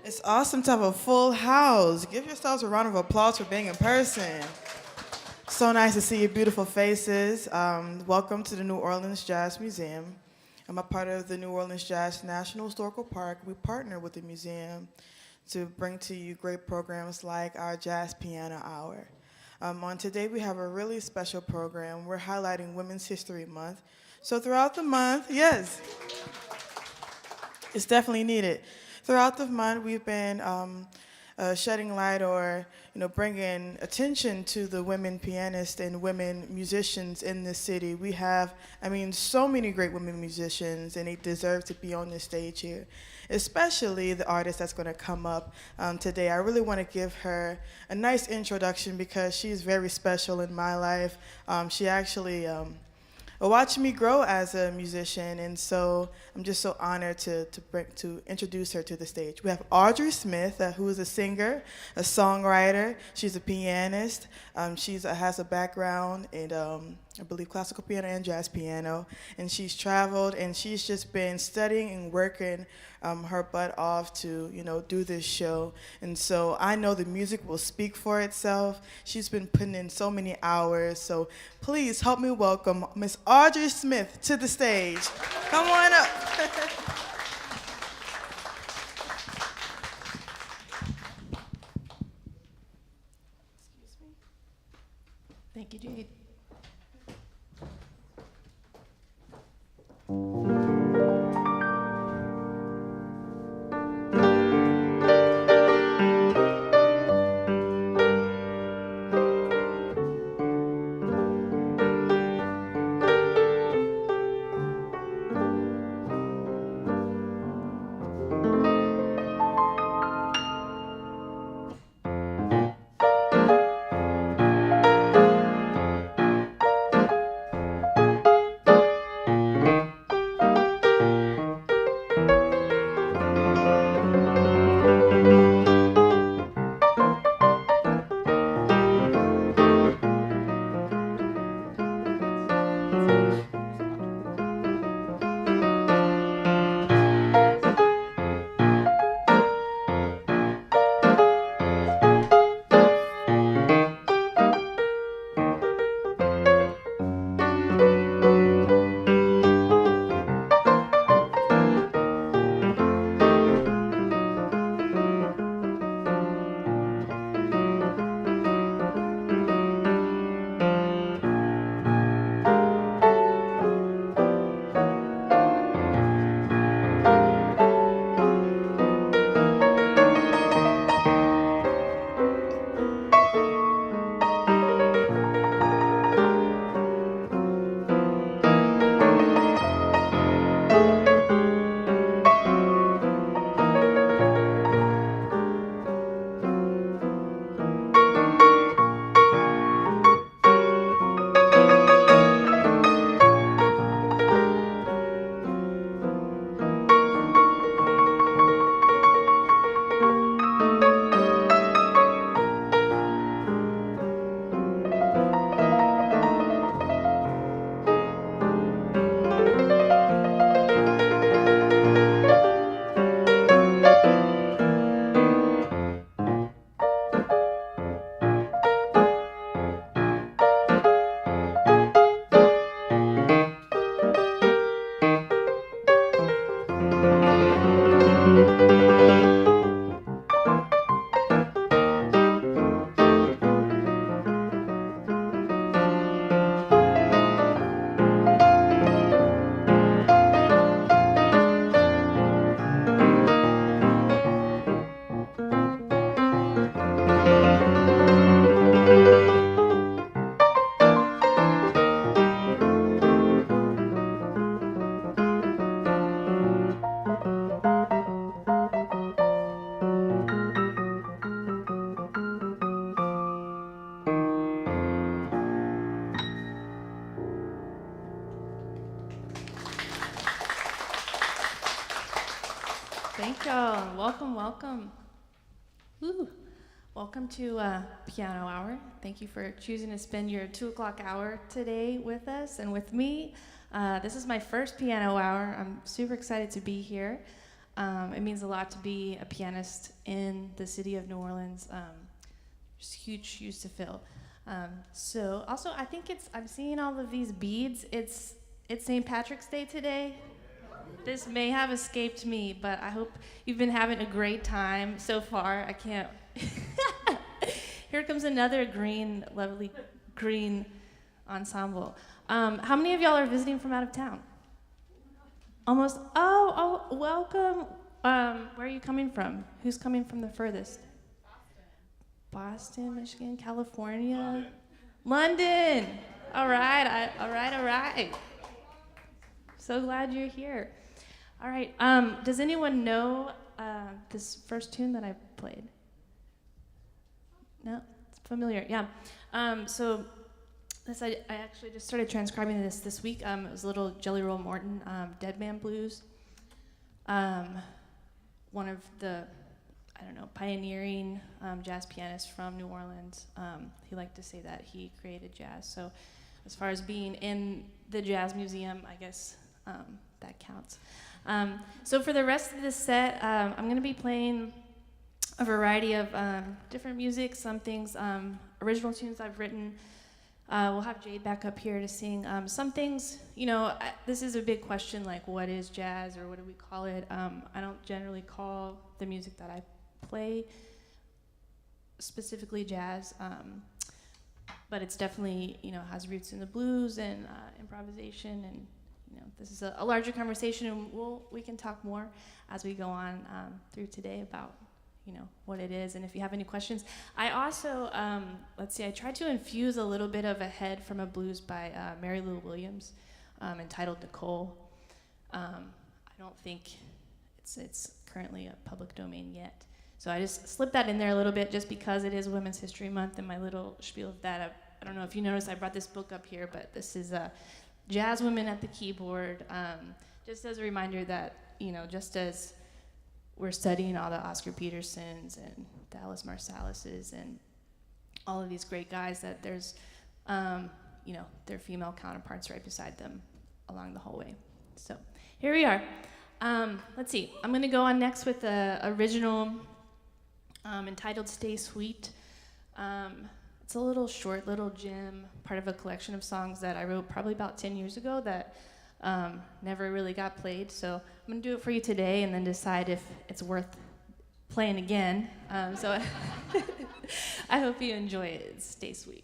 It's awesome to have a full house. Give yourselves a round of applause for being in person. So nice to see your beautiful faces. Welcome to the New Orleans Jazz Museum. I'm a part of the New Orleans Jazz National Historical Park. We partner with the museum to bring to you great programs like our Jazz Piano Hour. On today, we have a really special program. We're highlighting Women's History Month. So throughout the month, yes, it's definitely needed. Throughout the month, we've been shedding light or bringing attention to the women pianists and women musicians in this city. We have, so many great women musicians, and they deserve to be on this stage here, especially the artist that's going to come up today. I really want to give her a nice introduction because she's very special in my life. She actually watched me grow as a musician, and so I'm just so honored to introduce her to the stage. We have Audrey Smith, who is a singer, a songwriter. She's a pianist. She has a background in, I believe, classical piano and jazz piano, and she's traveled, and she's just been studying and working her butt off to, do this show. And so I know the music will speak for itself. She's been putting in so many hours. So please help me welcome Miss Audrey Smith to the stage. Come on up. Excuse me. Thank you, Jade. Thank y'all. Welcome, welcome. Woo. Welcome to Piano Hour. Thank you for choosing to spend your 2 o'clock hour today with us and with me. This is my first Piano Hour. I'm super excited to be here. It means a lot to be a pianist in the city of New Orleans. Just huge shoes to fill. So also, I think I'm seeing all of these beads. It's St. Patrick's Day today. This may have escaped me, but I hope you've been having a great time so far. I can't. Here comes another lovely green ensemble. How many of y'all are visiting from out of town? Almost. Oh, welcome. Where are you coming from? Who's coming from the furthest? Boston, Michigan, California, London. All right. So glad you're here. All right. Does anyone know this first tune that I played? No, it's familiar. Yeah. So this I actually just started transcribing this week. It was a little Jelly Roll Morton, Dead Man Blues. One of the pioneering jazz pianists from New Orleans. He liked to say that he created jazz. So as far as being in the Jazz Museum, I guess that counts. So for the rest of this set, I'm going to be playing a variety of different music, some things, original tunes I've written. We'll have Jade back up here to sing. Some things, this is a big question, like what is jazz or what do we call it? I don't generally call the music that I play specifically jazz, but it's definitely, has roots in the blues and improvisation, and this is a larger conversation, and we can talk more as we go on through today about what it is, and if you have any questions. I also, I tried to infuse a little bit of a head from a blues by Mary Lou Williams, entitled Nicole. I don't think it's currently a public domain yet. So I just slipped that in there a little bit just because it is Women's History Month, and my little spiel of that. I don't know if you noticed I brought this book up here, but this is Jazz Women at the Keyboard, just as a reminder that, just as we're studying all the Oscar Petersons and Dallas Marsalises and all of these great guys, that there's, their female counterparts right beside them along the whole way. So here we are. Let's see. I'm going to go on next with the original entitled Stay Sweet. It's a little short, little gem, part of a collection of songs that I wrote probably about 10 years ago that never really got played. So I'm going to do it for you today and then decide if it's worth playing again. So I hope you enjoy it. Stay sweet.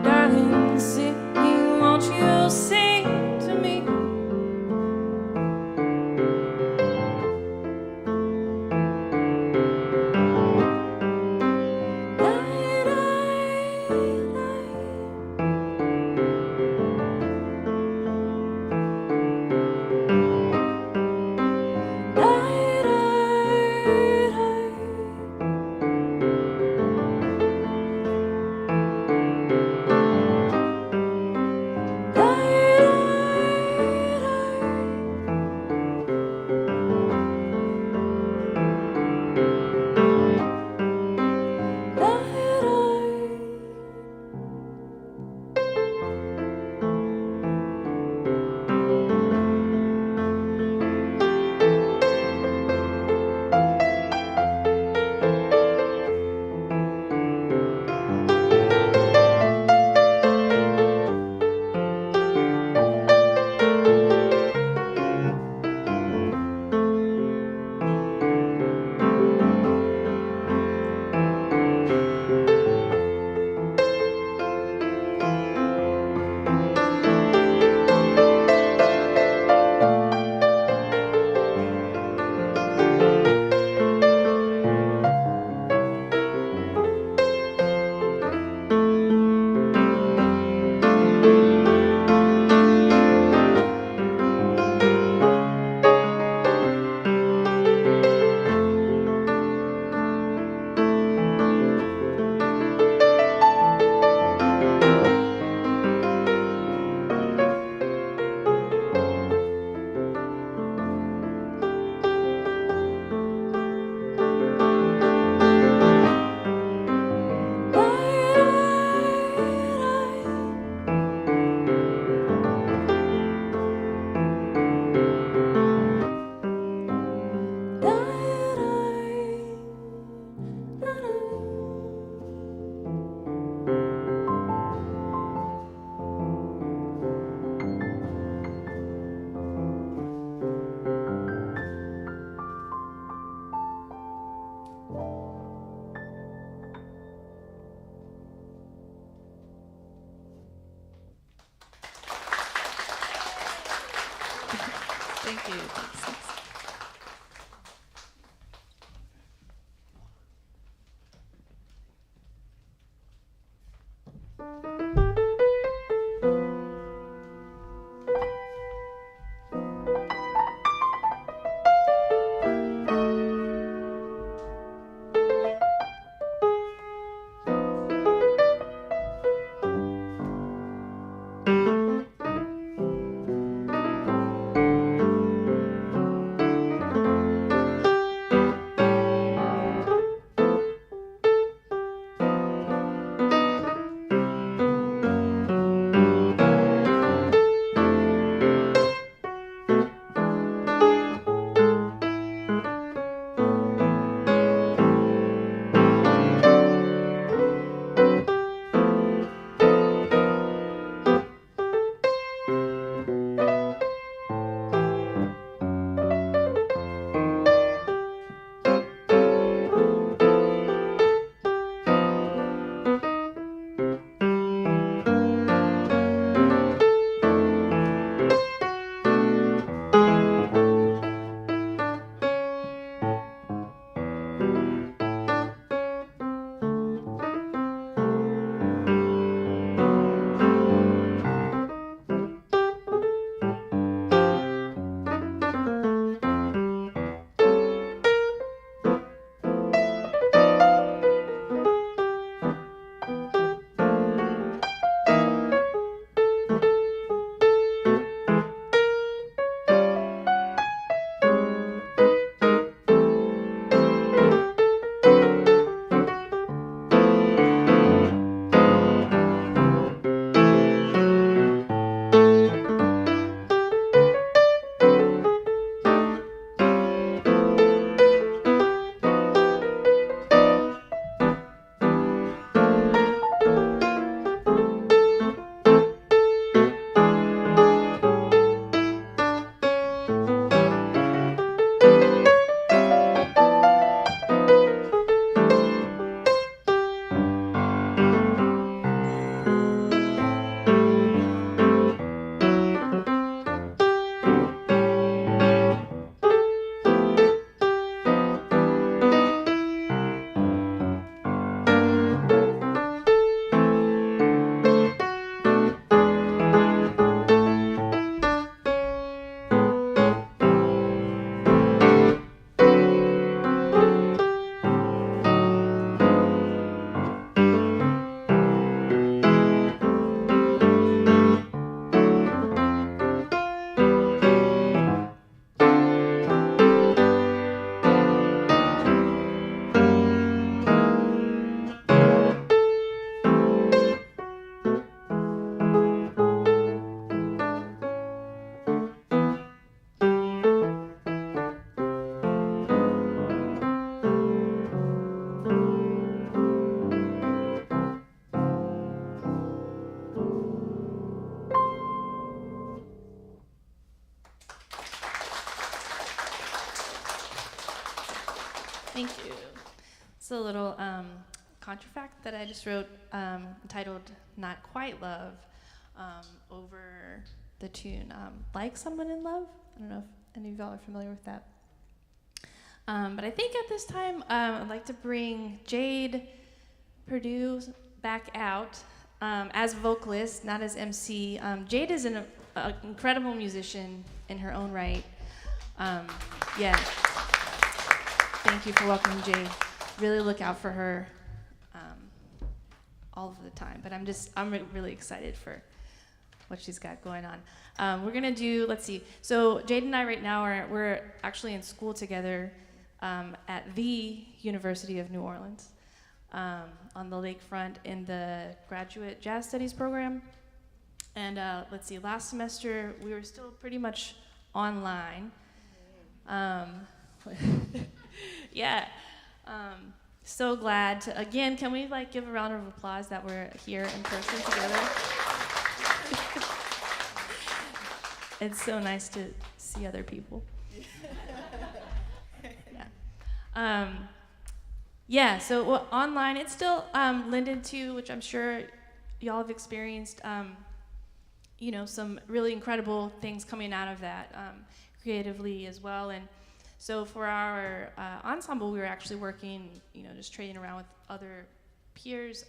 Darling, Thank you. Thanks. Thank you. It's a little contrafact that I just wrote entitled Not Quite Love over the tune Like Someone in Love. I don't know if any of y'all are familiar with that. But I think at this time I'd like to bring Jade Perdue back out as vocalist, not as MC. Jade is an incredible musician in her own right. Yeah. Thank you for welcoming Jade. Really look out for her all of the time. But I'm really excited for what she's got going on. We're gonna do, let's see. So Jade and I right now we're actually in school together at the University of New Orleans on the lakefront in the graduate jazz studies program. And let's see, last semester we were still pretty much online. Yeah, so glad to, again, can we give a round of applause that we're here in person together? It's so nice to see other people. Yeah. So online, it's still Linden 2, which I'm sure y'all have experienced, some really incredible things coming out of that. creatively as well. And so for our ensemble, we were actually working, just trading around with other peers,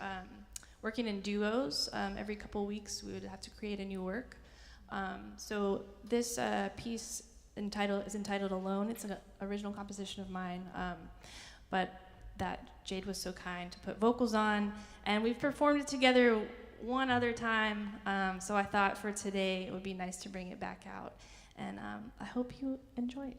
working in duos. Every couple of weeks, we would have to create a new work. So this piece is entitled Alone. It's an original composition of mine, but that Jade was so kind to put vocals on, and we've performed it together one other time, so I thought for today it would be nice to bring it back out, and I hope you enjoy it.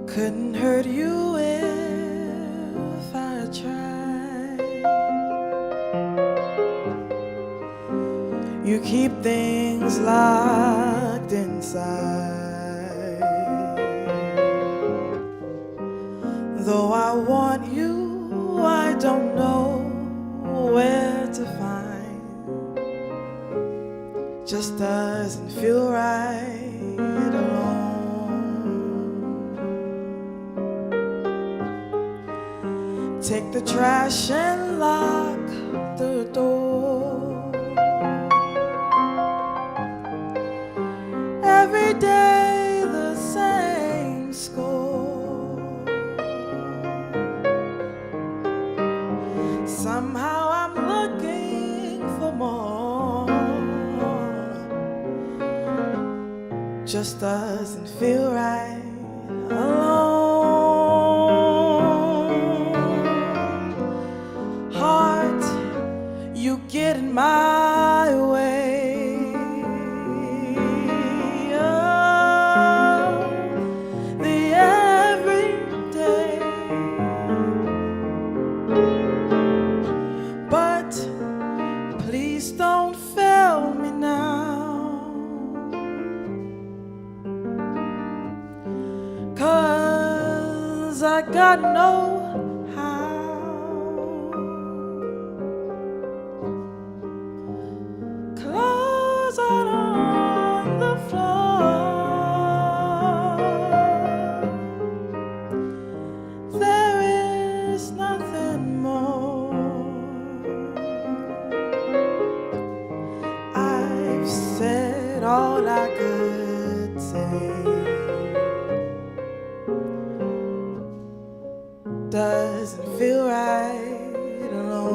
Couldn't hurt you if I tried. You keep things locked inside. Though I want you, I don't know where to find. Just doesn't feel right alone. Take the trash and lock the door. Every day the same score. Somehow I'm looking for more. Just doesn't feel right alone. Get in my way. Oh, the everyday. But please don't fail me now, 'cause I got no all I could say. Doesn't feel right alone.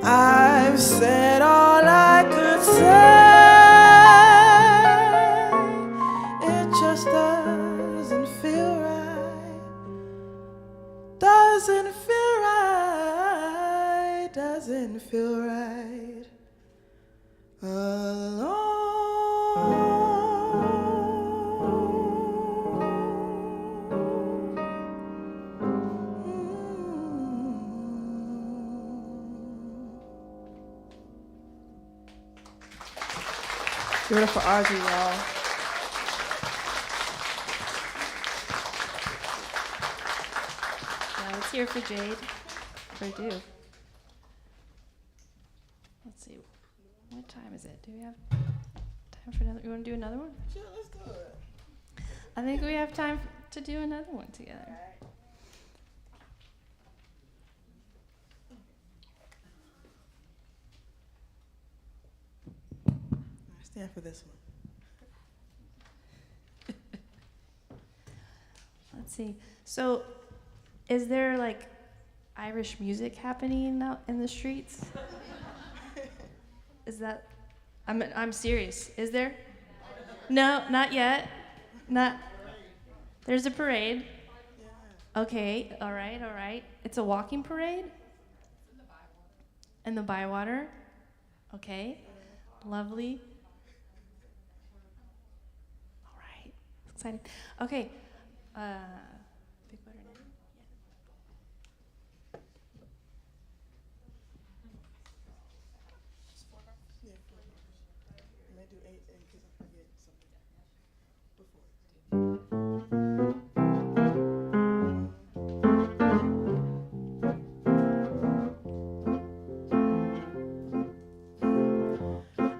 I've said all I could say. It just doesn't feel right. Doesn't feel right. Doesn't feel right. Alone. Give it up for Audrey, y'all. Now let's hear for Jade. Purdue. Let's see. What time is it? Do we have time for another? You want to do another one? Sure, let's do it. I think we have time to do another one together. I stand for this one. Let's see. So, is there like Irish music happening out in the streets? Is that? I'm serious. Is there? No, not yet. Not. There's a parade. Okay. All right. All right. It's a walking parade. In the Bywater. Okay. Lovely. All right. Excited. Okay. Big butter now. Yeah, I may do 8 because I forget something before.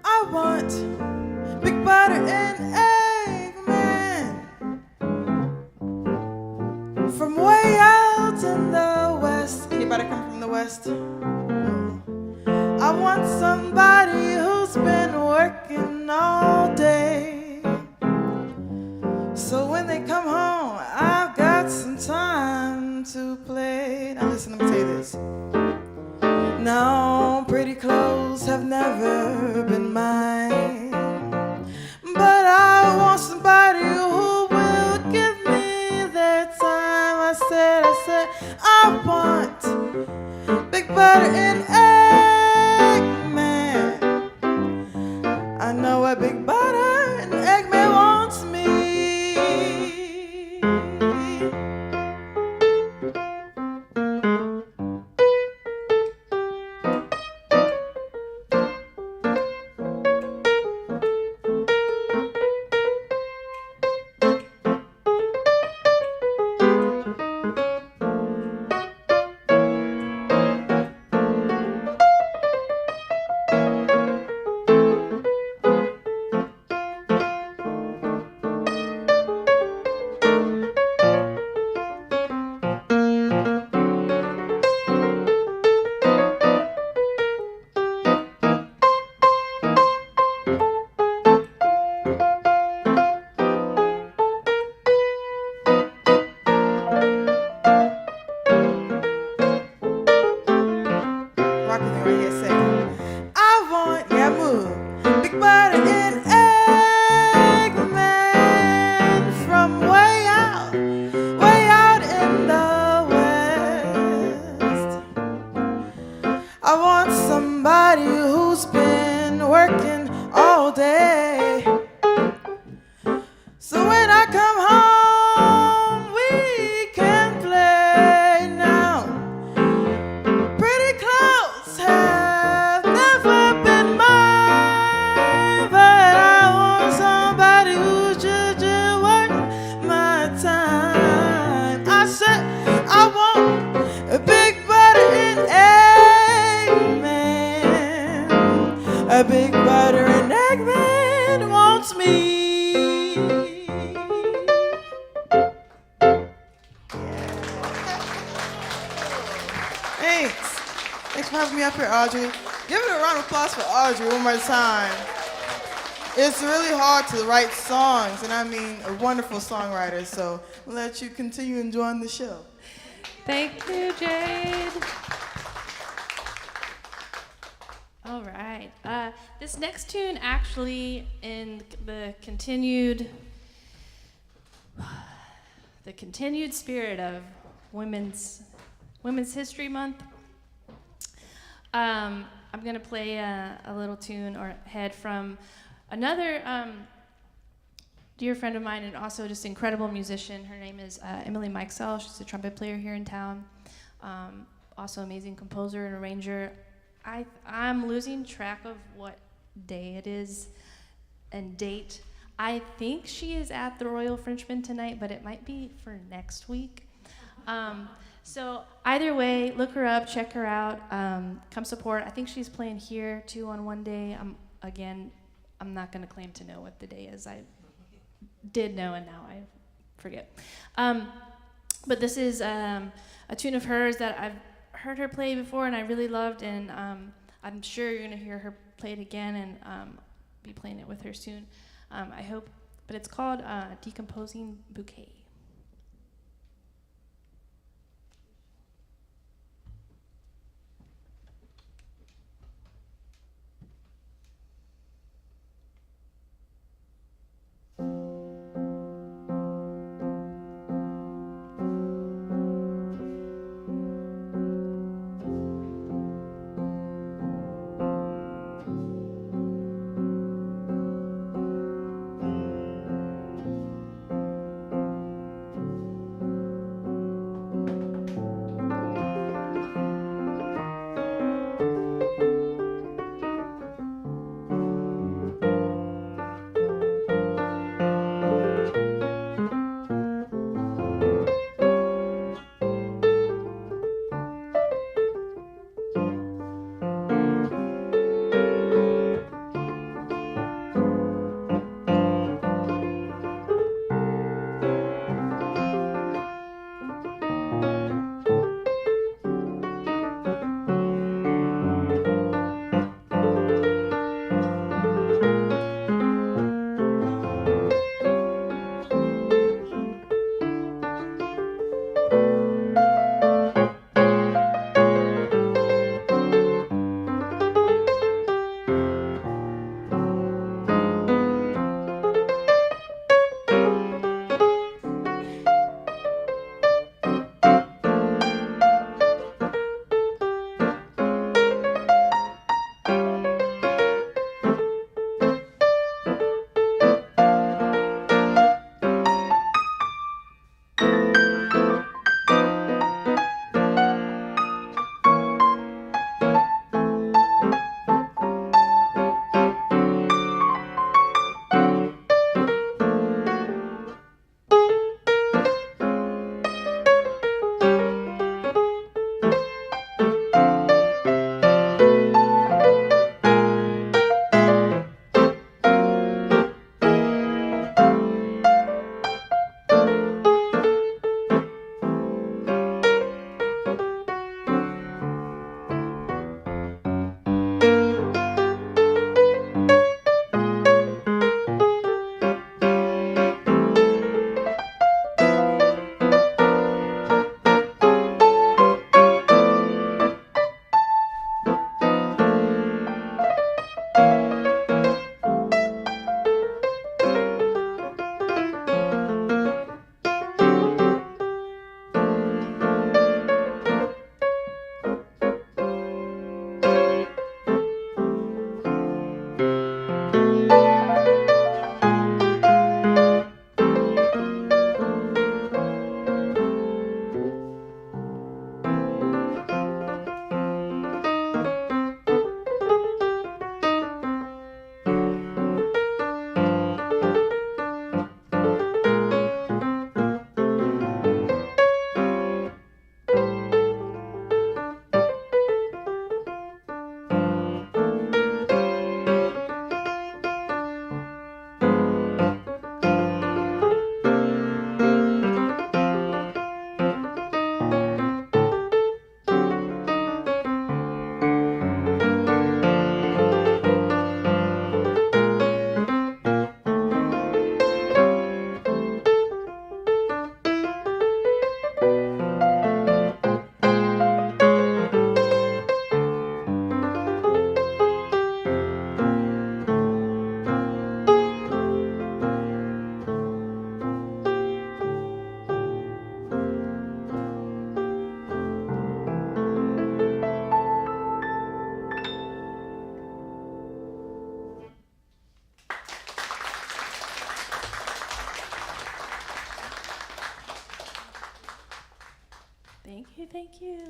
I want big butter and egg, man, from way out in the west. Anybody come from the west? I want somebody who's been working all day, so when they come home, I've got some time to play. Now listen, let me tell you this. No, pretty clothes have never been mine, but I want somebody who will give me their time. I said, I want big butter and egg man. I know a big butter and egg man wants me. A big butter and egg man wants me. Thanks. Thanks for having me up here, Audrey. Give it a round of applause for Audrey one more time. It's really hard to write songs, and I mean a wonderful songwriter, so we'll let you continue enjoying the show. Thank you, Jade. All right. This next tune actually in the continued spirit of Women's History Month. I'm gonna play a little tune or head from another dear friend of mine and also just incredible musician. Her name is Emily Mikesel. She's a trumpet player here in town. Also amazing composer and arranger. I'm losing track of what day it is and date. I think she is at the Royal Frenchman tonight, but it might be for next week. So either way, look her up, check her out, come support. I think she's playing here too on one day. I'm not gonna claim to know what the day is. I did know and now I forget. But this is a tune of hers that I've heard her play before and I really loved, and I'm sure you're gonna hear her play it again and be playing it with her soon. I hope, but it's called Decomposing Bouquet.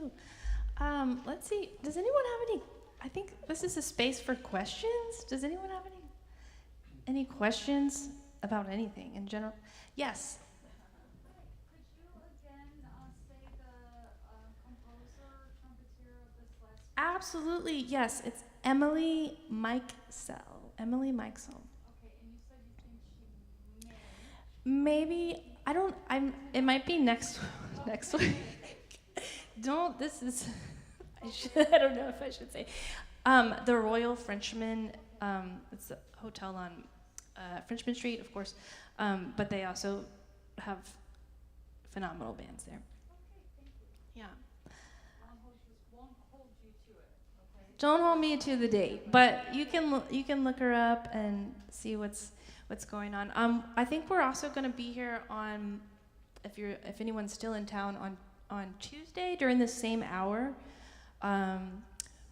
too. Let's see. Does anyone have any? I think this is a space for questions. Does anyone have any questions about anything in general? Yes. Could you again say the composer, trumpeter of this last? Absolutely. Yes. It's Emily Mikesel. Emily Mikesel. Okay, and you said you think she may. Maybe I don't. It might be next week. Don't. This is. I don't know if I should say. The Royal Frenchman. It's a hotel on Frenchman Street, of course. But they also have phenomenal bands there. Okay, thank you. Yeah. Won't hold you to it, okay? Don't hold me to the date, but you can look her up and see what's going on. I think we're also going to be here on, if anyone's still in town, on Tuesday during the same hour,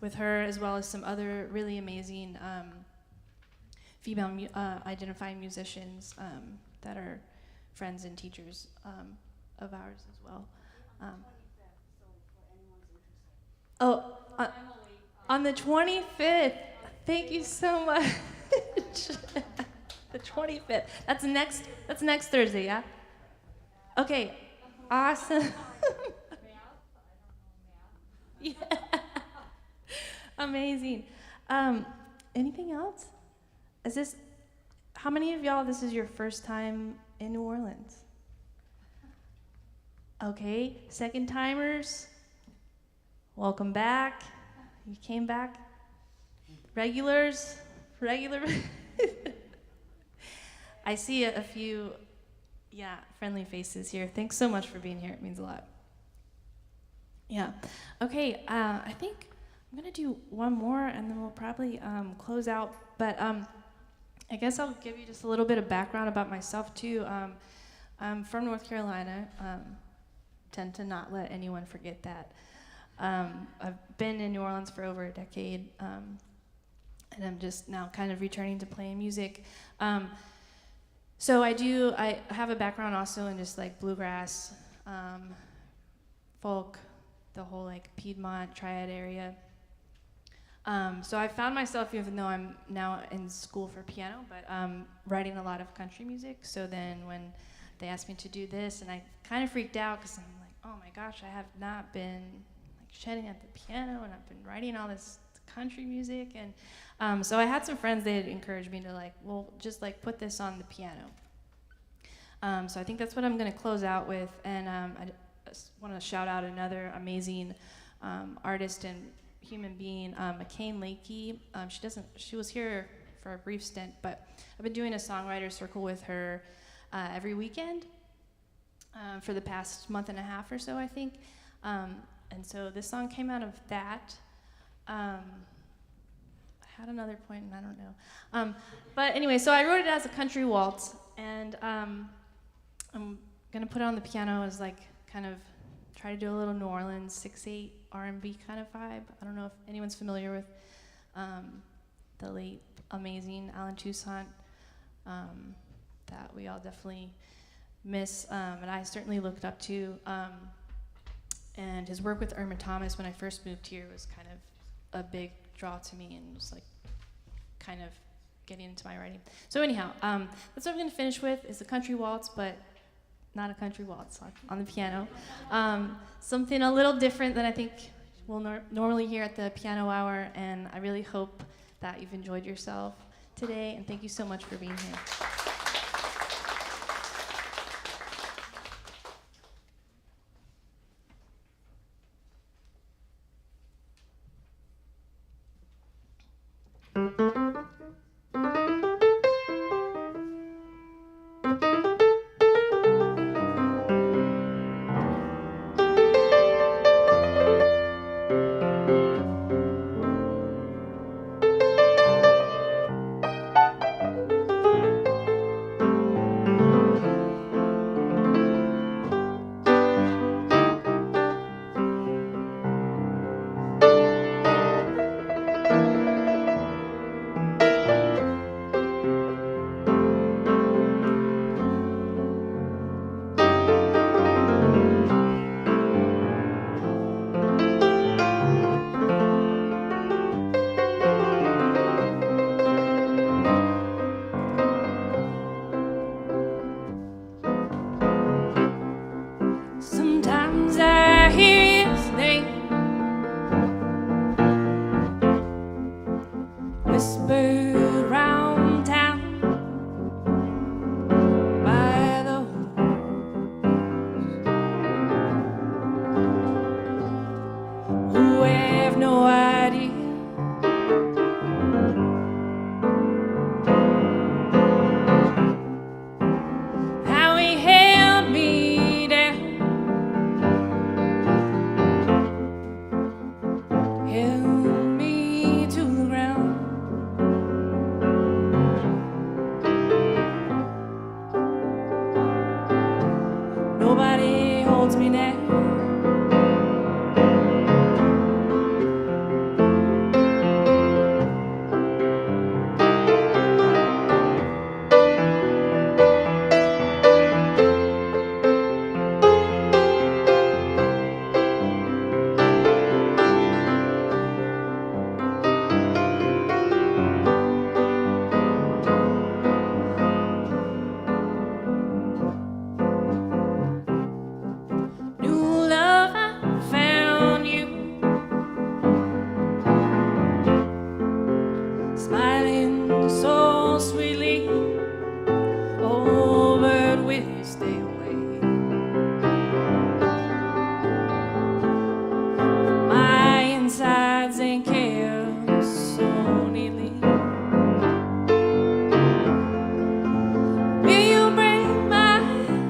with her as well as some other really amazing female identifying musicians that are friends and teachers of ours as well. Oh, on the 25th. Thank you so much. The 25th. That's next Thursday, yeah? Okay. Awesome. Yeah. Amazing. Anything else? How many of y'all, this is your first time in New Orleans? Okay, second timers, welcome back. You came back. Regular. I see a few, friendly faces here. Thanks so much for being here. It means a lot. Yeah. Okay. I think I'm gonna do one more, and then we'll probably close out. But I guess I'll give you just a little bit of background about myself too. I'm from North Carolina. Tend to not let anyone forget that. I've been in New Orleans for over a decade, and I'm just now kind of returning to playing music. So I have a background also in just like bluegrass, folk, the whole like Piedmont Triad area. So I found myself, even though I'm now in school for piano, but writing a lot of country music. So then when they asked me to do this, and I kind of freaked out because I'm like, oh my gosh, I have not been like shedding at the piano, and I've been writing all this country music. And so I had some friends that had encouraged me to like, well, just like put this on the piano. So I think that's what I'm going to close out with. And I want to shout out another amazing artist and human being, McCain Lakey. She was here for a brief stint, but I've been doing a songwriter circle with her every weekend for the past month and a half or so, I think. And so this song came out of that. I had another point, and I don't know. But anyway, so I wrote it as a country waltz, and I'm gonna put it on the piano as like kind of try to do a little New Orleans 6/8 R&B kind of vibe. I don't know if anyone's familiar with the late amazing Alan Toussaint, that we all definitely miss, and I certainly looked up to. And his work with Irma Thomas when I first moved here was kind of a big draw to me, and was like kind of getting into my writing. So anyhow, that's what I'm gonna finish with, is a country waltz, but not a country waltz on the piano. Something a little different than I think we'll normally hear at the piano hour, and I really hope that you've enjoyed yourself today, and thank you so much for being here. whispered round town by the who have no idea how he held me down, held me to the ground. Nobody holds me now. New love, I found you, smiling so sweetly. Oh, but will you stay away? My insides ain't kept so neatly. Will you break my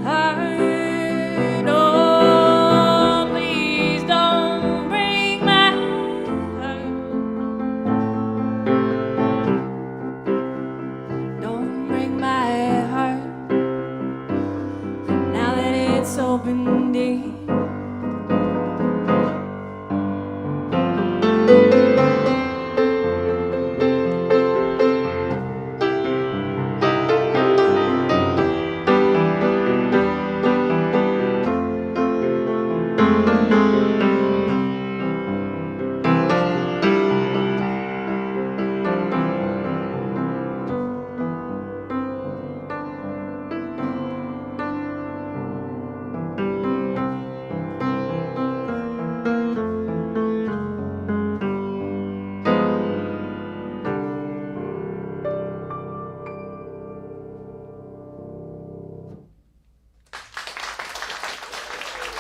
heart? Oh, please don't break my heart. Don't break my heart now that it's open deep.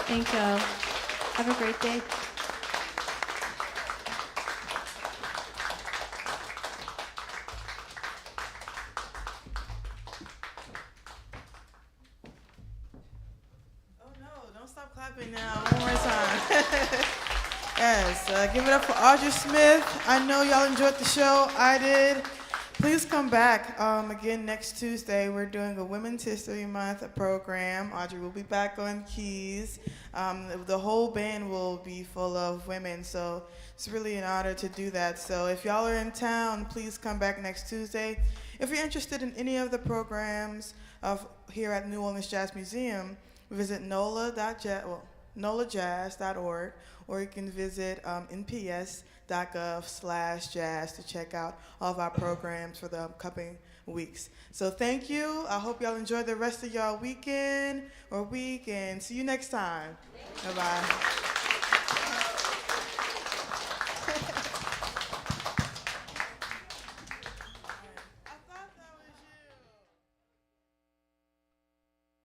Thank you. Have a great day. Oh no, don't stop clapping now. One more time. Yes, give it up for Audrey Smith. I know y'all enjoyed the show. I did. Please come back again next Tuesday. We're doing a Women's History Month program. Audrey will be back on keys. The whole band will be full of women, so it's really an honor to do that. So if y'all are in town, please come back next Tuesday. If you're interested in any of the programs here at New Orleans Jazz Museum, visit nolajazz.org, or you can visit nps.gov/jazz to check out all of our programs for the upcoming weeks. So thank you. I hope y'all enjoy the rest of y'all weekend or week, and see you next time. Bye-bye.